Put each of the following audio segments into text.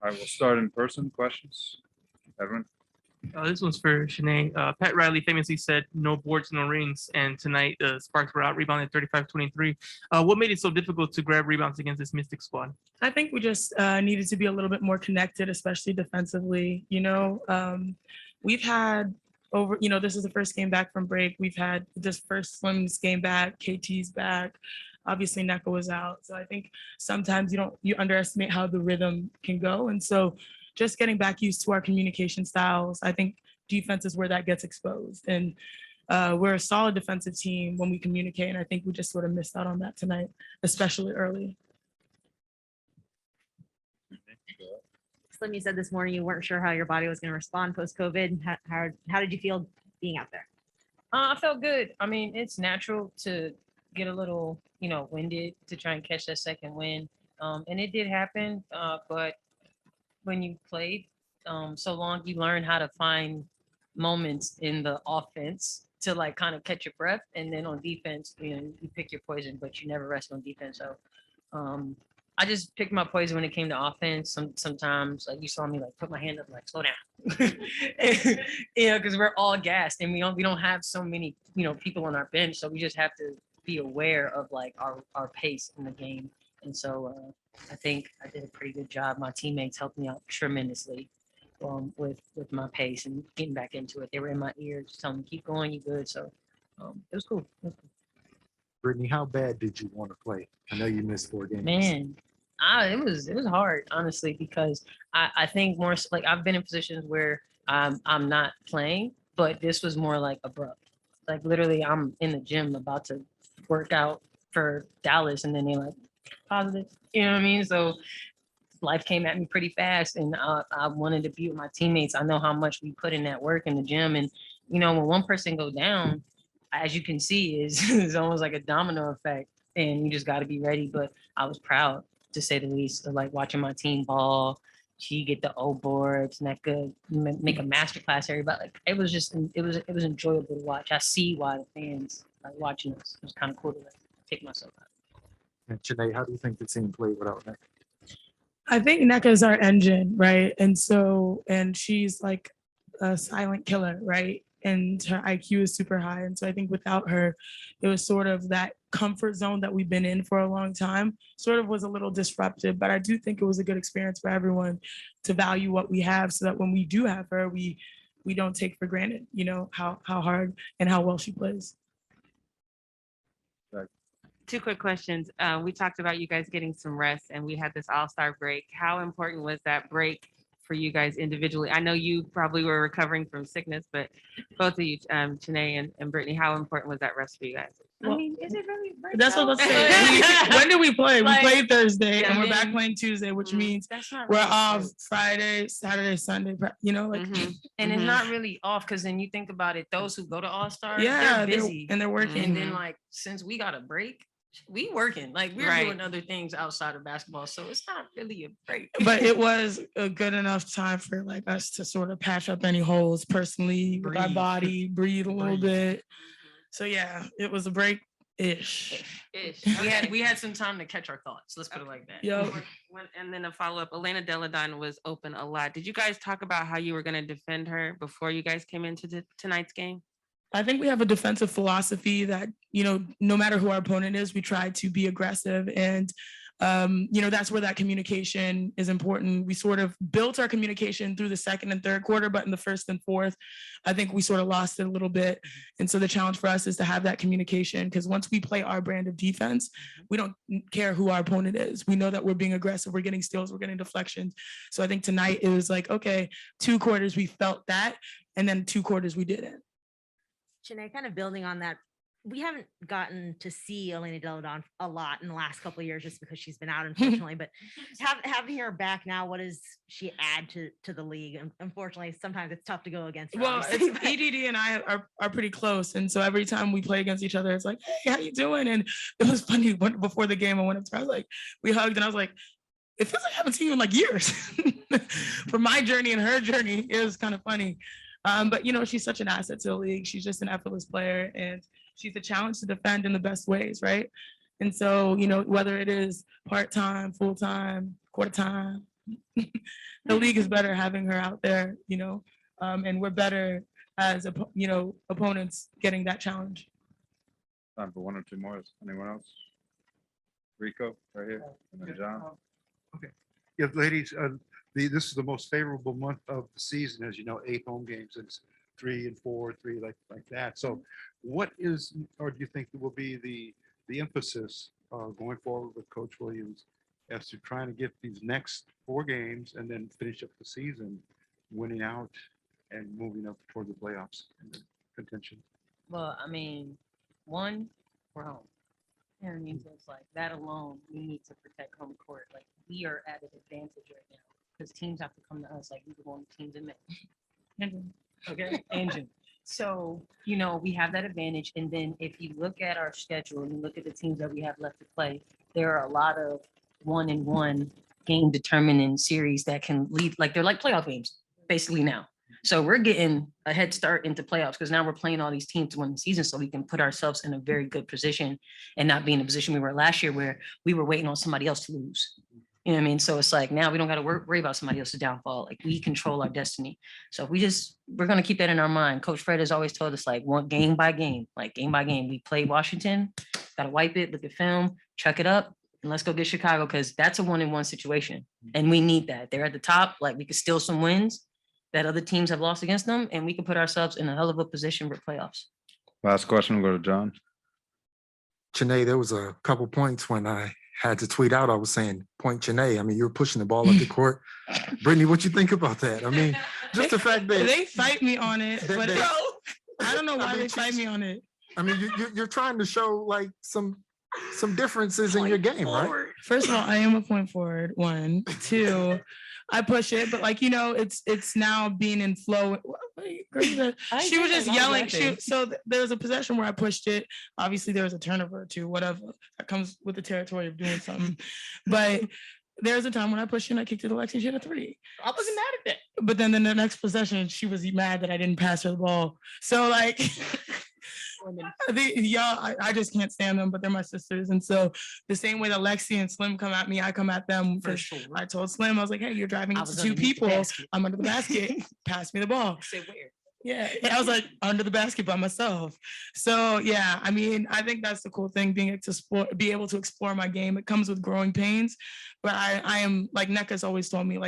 I will start in person. Questions? Everyone? This one's for Chiney. Pat Riley famously said, "No boards, no rings." And tonight, the Sparks were out rebounded 35-23. What made it so difficult to grab rebounds against this Mystic squad? I think we just needed to be a little bit more connected, especially defensively. We've had this is the first game back from break. We've had this first Slim's game back, KT's back. Obviously, Neko was out. So I think sometimes you underestimate how the rhythm can go. And so just getting back used to our communication styles, I think defense is where that gets exposed. And we're a solid defensive team when we communicate. And I think we just sort of missed out on that tonight, especially early. Slim, you said this morning you weren't sure how your body was going to respond post-COVID. How did you feel being out there? I felt good. I mean, it's natural to get a little, winded to try and catch that second wind. And it did happen. But when you played so long, you learn how to find moments in the offense to like kind of catch your breath. And then on defense, you pick your poison, but you never rest on defense. So I just picked my poison when it came to offense. Sometimes, like you saw me, like put my hand up, like slow down, because we're all gassed and we don't have so many, people on our bench, so we just have to be aware of like our pace in the game. And so I think I did a pretty good job. My teammates helped me out tremendously with my pace and getting back into it. They were in my ear, just telling me keep going, you good. So it was cool. Brittney, how bad did you want to play? I know you missed 4 games. Man, it was hard, honestly, because I think more like I've been in positions where I'm not playing, but this was more like abrupt. Like literally, I'm in the gym about to work out for Dallas, and then they're like positive. You know what I mean? So life came at me pretty fast, and I wanted to be with my teammates. I know how much we put in that work in the gym, and when one person go down, as you can see, is almost like a domino effect, and you just got to be ready. But I was proud, to say the least, of like watching my team ball. She get the O boards, Neka make a masterclass. Everybody, like it was enjoyable to watch. I see why the fans like watching us. It was kind of cool to like take myself out. And Chiney, how do you think the team played without Neka? I think Neka is our engine, right? And she's like a silent killer, right? And her IQ is super high. And so I think without her, it was sort of that comfort zone that we've been in for a long time, sort of was a little disruptive, but I do think it was a good experience for everyone to value what we have so that when we do have her, we don't take for granted, how hard and how well she plays. Two quick questions. We talked about you guys getting some rest and we had this all-star break. How important was that break for you guys individually? I know you probably were recovering from sickness, but both of you, Chiney and Brittney, how important was that rest for you guys? I mean, is it really? That's what I'm saying. When did we play? We played Thursday and we're back playing Tuesday, which means we're off Friday, Saturday, Sunday, And it's not really off because then you think about it, those who go to All-Star, they're busy and they're working. And then like, since we got a break, we working, like we're doing other things outside of basketball, so it's not really a break. But it was a good enough time for like us to sort of patch up any holes personally with our body, breathe a little bit. So yeah, it was a break-ish. We had some time to catch our thoughts. Let's put it like that. Yo. And then a follow-up, Elena Deladine was open a lot. Did you guys talk about how you were going to defend her before you guys came into tonight's game? I think we have a defensive philosophy that, no matter who our opponent is, we try to be aggressive. And, that's where that communication is important. We sort of built our communication through the second and third quarter, but in the first and fourth, I think we sort of lost it a little bit. And so the challenge for us is to have that communication, because once we play our brand of defense, we don't care who our opponent is. We know that we're being aggressive, we're getting steals, we're getting deflections. So I think tonight it was like, okay, 2 quarters we felt that, and then 2 quarters we didn't. Chiney, kind of building on that, we haven't gotten to see Elena Deladon a lot in the last couple of years just because she's been out, unfortunately. But having her back now, what does she add to the league? And unfortunately, sometimes it's tough to go against her. Well, EDD and I are pretty close, and so every time we play against each other, it's like, hey, how you doing? And it was funny before the game, I went up to her, I was like, we hugged, and I was like, it feels like I haven't seen you in like years. For my journey and her journey, it was kind of funny. But she's such an asset to the league. She's just an effortless player, and she's a challenge to defend in the best ways, right? And so, whether it is part-time, full-time, quarter-time, the league is better having her out there, and we're better as opponents getting that challenge. Time for one or two more. Anyone else? Rico, right here, and then John. Yeah, ladies, this is the most favorable month of the season, as you know, 8 home games, and it's 3 and 4, 3 like that. So what is, or do you think will be the emphasis going forward with Coach Williams as to trying to get these next 4 games and then finish up the season, winning out and moving up toward the playoffs and the contention? Well, I mean, one, we're home. You know what I mean? So it's like that alone, we need to protect home court. Like we are at an advantage right now because teams have to come to us like we were going to teams in May. Okay, engine. So, we have that advantage. And then if you look at our schedule and you look at the teams that we have left to play, there are a lot of 1-1 game determining series that can lead, like they're like playoff games basically now. So we're getting a head start into playoffs because now we're playing all these teams to win the season so we can put ourselves in a very good position and not be in the position we were last year where we were waiting on somebody else to lose. You know what I mean? So it's like now we don't got to worry about somebody else's downfall. Like we control our destiny. So if we're going to keep that in our mind. Coach Fred has always told us like one game by game, we play Washington, got to wipe it, look at film, chuck it up, and let's go get Chicago because that's a 1-1 situation. And we need that. They're at the top. Like we could steal some wins that other teams have lost against them, and we can put ourselves in a hell of a position for playoffs. Last question, we'll go to John. Chiney, there was a couple points when I had to tweet out, I was saying, point Chiney. I mean, you're pushing the ball up the court. Brittney, what you think about that? I mean, just the fact that They fight me on it, but I don't know why mean, they fight me on it. I mean, you're trying to show like some differences in your game, right? First of all, I am a point forward. 1, 2, I push it, but it's now being in flow. She was just yelling. There was a possession where I pushed it. Obviously, there was a turnover or 2, whatever. That comes with the territory of doing something. But there's a time when I pushed it and I kicked it to Lexi. She had a 3. I wasn't mad at that. But then in the next possession, she was mad that I didn't pass her the ball. So I just can't stand them, but they're my sisters. And so the same way that Lexi and Slim come at me, I come at them. For sure. I told Slim, I was like, hey, you're driving into 2 people. I'm under the basket. Pass me the ball. Say where? Yeah, I was like under the basket by myself. So yeah, I mean, I think that's the cool thing, be able to explore my game. It comes with growing pains, but I am like Nneka's always told me,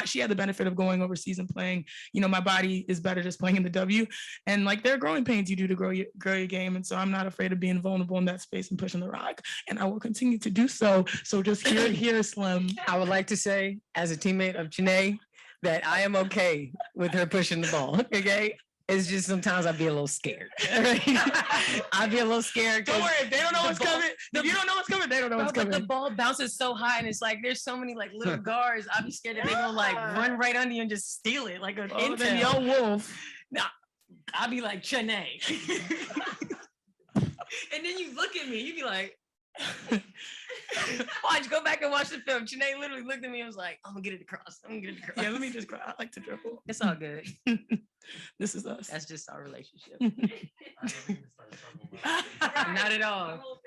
she had the benefit of going overseas and playing. My body is better just playing in the W, and there are growing pains you do to grow your game. And so I'm not afraid of being vulnerable in that space and pushing the rock, and I will continue to do so. So just here, Slim. I would like to say, as a teammate of Chiney, that I am okay with her pushing the ball. Okay. It's just sometimes I'd be a little scared. I'd be a little scared. Don't worry, if they don't know what's coming. If you don't know what's coming, they don't know what's coming. The ball bounces so high, and it's like there's so many little guards. I'd be scared that they're gonna run right under you and just steal it like an intel. Then yo wolf. Nah, I'd be like Chiney. And then you look at me, you be like, watch, go back and watch the film. Chiney literally looked at me and was like, I'm gonna get it across. Yeah, let me just cry. I like to dribble. It's all good. This is us. That's just our relationship. Not at all.